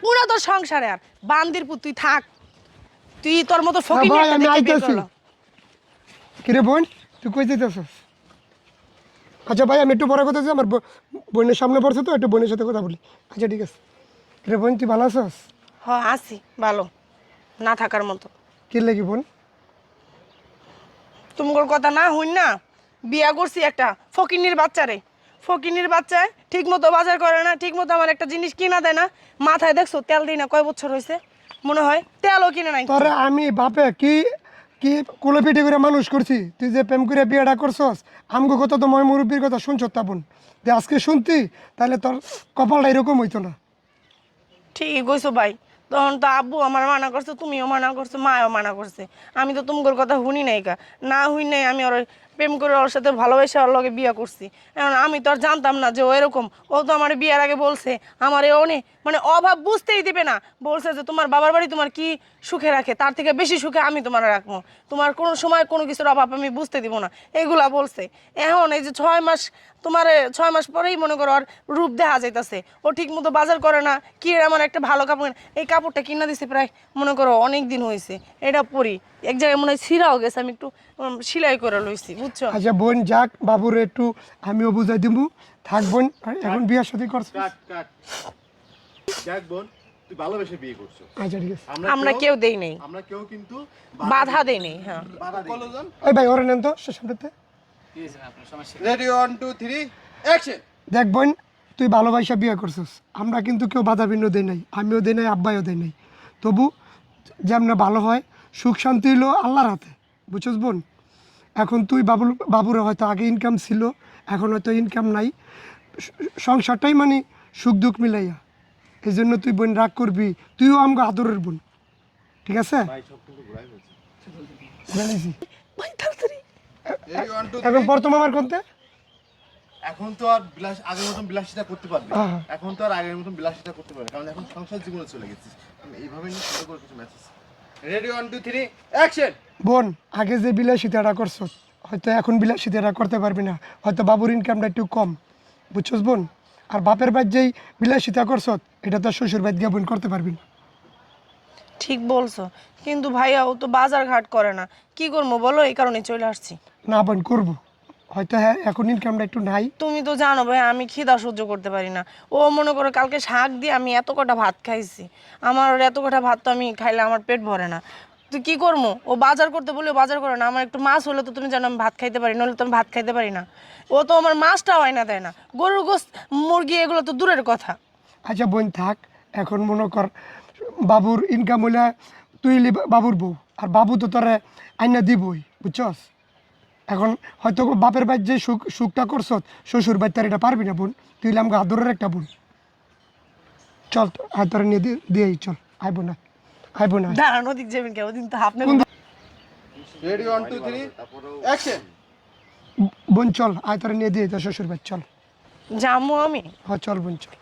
পুরো তোর সংসারে আর বান্দির পুত তুই থাক তুই তোর মতো ফকির ভাই, একটা আমি দেখে বিয়ে আইতাছি। করলো। কিরে বোন তুই কই যেতেছস? আচ্ছা ভাই আমি একটু পরে কথা বলছি, আমার বোনের সামনে পড়ছে তো, একটু বোনের সাথে কথা বলি। আচ্ছা ঠিক আছে। কিরে বোন তুই ভালো আছস? হ আসি ভালো না থাকার মতো। কি লাগি বোন? তোমার কথা না হইন না বিয়া করছি একটা ফকিন্নির বাচ্চারে। ফকিন্নির বাচ্চায় ঠিক মতো বাজার করে না, ঠিক মতো আমার একটা জিনিস কিনা দেয় না। মাথায় দেখছো তেল দিই না, কয় বছর হয়েছে মনে হয় তেলও কিনে নাই। তোরে আমি বাপে কি কি কোলে পিঠে করে মানুষ করছি, তুই যে প্রেম করে বিয়েটা করছস আমগো কথা তো মই মুরব্বীর কথা শুনছ তা বোন, যে আজকে শুনতি তাহলে তোর কপালটা এরকম হইতো না। ঠিকই কইছো ভাই, তখন তো আব্বু আমার মানা করছে, তুমিও মানা করছো, মাও মানা করছে। আমি তো তোমার কথা শুনি নাই কা, না শুনি নাই আমি ওর প্রেম করে ওর সাথে ভালোবাসা ওর লগে বিয়া করছি। এখন আমি তো আর জানতাম না যে ও এরকম। ও তো আমার বিয়ার আগে বলছে আমার এ অনেক মানে অভাব বুঝতেই দিবে না, বলছে যে তোমার বাবার বাড়ি তোমার কি সুখে রাখে তার থেকে বেশি সুখে আমি তোমার রাখবো, তোমার কোনো সময় কোনো কিছুর অভাব আমি বুঝতে দিব না, এগুলা বলছে। এখন এই যে 6 মাস তোমার 6 মাস পরেই মনে করো আর রূপ দেখা যাইতাছে, ও ঠিক মতো বাজার করে না কি আমার একটা ভালো কাপড়, এই কাপড়টা কিনা দিছে প্রায় মনে করো অনেক দিন হয়েছে, এটা পরি এক জায়গায় মনে হয় ছিঁড়াও গেছে, আমি একটু সেলাই করে লইছি বুঝছো। আচ্ছা বোন যাক বাবুরে একটু আমিও বুঝাই দিব, থাক বোন এখন বিয়ার সাথে করছিস। কাট কাট দেখ বোন, তুই ভালোবেসে বিয়ে করছো। আচ্ছা ঠিক আছে। আমরা কেউ দেই নেই, আমরা কেউ কিন্তু বাধা দেই নেই। হ্যাঁ বাধা দিই। ওই ভাই ওরে নেন তো সে সামনেতে। Ready 1 2 3 action. দেখ বোন তুই ভালোবাসা বিয়ে করছিস, আমরা কিন্তু কেউ বাধা বিন্ন দেই নাই, আমিও দেই নাই আব্বাইও দেই নাই। তবু যেমন ভালো হয় সুখ শান্তি হলো আল্লাহর হাতে, বুঝছিস বোন। এখন তুই বাবুর হয়তো আগে ইনকাম ছিল, এখন হয়তো ইনকাম নাই, সংসারটাই মানে সুখ দুঃখ মিলাইয়া। এই জন্য তুই বোন রাগ করবি, তুইও আমাকে আদরের বোন, ঠিক আছে? ভাই সব কিন্তু ঘুরাই হয়েছে। জানিস ভাই তাড়াতাড়ি রেডি 1 2 এখন 3। প্রথম আমার কোনতে এখন তো আর আগের মতন বিলাসিতা করতে পারবি না। হ্যাঁ। এখন তো আর আগের মতন বিলাসিতা করতে পারবি না, কারণ এখন সংসার জীবনে চলে গেছিস। আমি এইভাবে নিয়ে শুরু করে কিছু মেসেজ। Ready 1 2 3 action. বোন আগে যে বিলাসিতাটা করছ হয়তো এখন বিলাসিতাটা করতে পারবি না, হয়তো বাবুর ইনকামটা একটু কম, বুঝছস বোন। আর বাপের বাড়ি যেই বিলাসিতা করছ এটা তো শ্বশুর বাড়ি গিয়ে বোন করতে পারবি না। ঠিক বলছো, কিন্তু ভাইয়া ও তো বাজার ঘাট করে না, কি করবো বলো, এই কারণে চলে আসছি। না বোন করবো, হয়তো হ্যাঁ এখন ইনকামটা একটু নাই। তুমি তো জানো ভাই আমি খিদা সহ্য করতে পারি না। ও মনে করো কালকে শাক দিয়ে আমি এত কটা ভাত খাইছি, আমার ওর এত কটা ভাত তো আমি খাইলে আমার পেট ভরে না। তুই কি করবো, ও বাজার করতে বলে বাজার করে না, আমার একটু মাছ হলে তো তুমি জানো আমি ভাত খাইতে পারি, নাহলে তো আমি ভাত খাইতে পারি না। ও তো আমার মাছটা হয় না দেয় না, গরুর গোস্ত মুরগি এগুলো তো দূরের কথা। আচ্ছা বোন থাক, এখন মনে কর বাবুর ইনকাম হইলে তুই হইলি বাবুর বউ, আর বাবু তো তোরে আইনা দিবই, বুঝছস। এখন হয়তো বাপের বাড়ি যে সুখটা করছ শ্বশুর বাড়ি তার এটা পারবি না বোন, তুই হইলে আমাকে আদরের একটা বোন। চল আয় তোরা নিয়ে দিয়ে চল, আইব না আইব না। দাঁড়ানো দিক যাবেন কে, ওদিন তো আপনি রেডি 1 2 3 অ্যাকশন। বোন চল আয় তোরা নিয়ে দিয়ে তোর শ্বশুর বাড়ি চল। জামু আমি। হ্যাঁ চল বোন চল।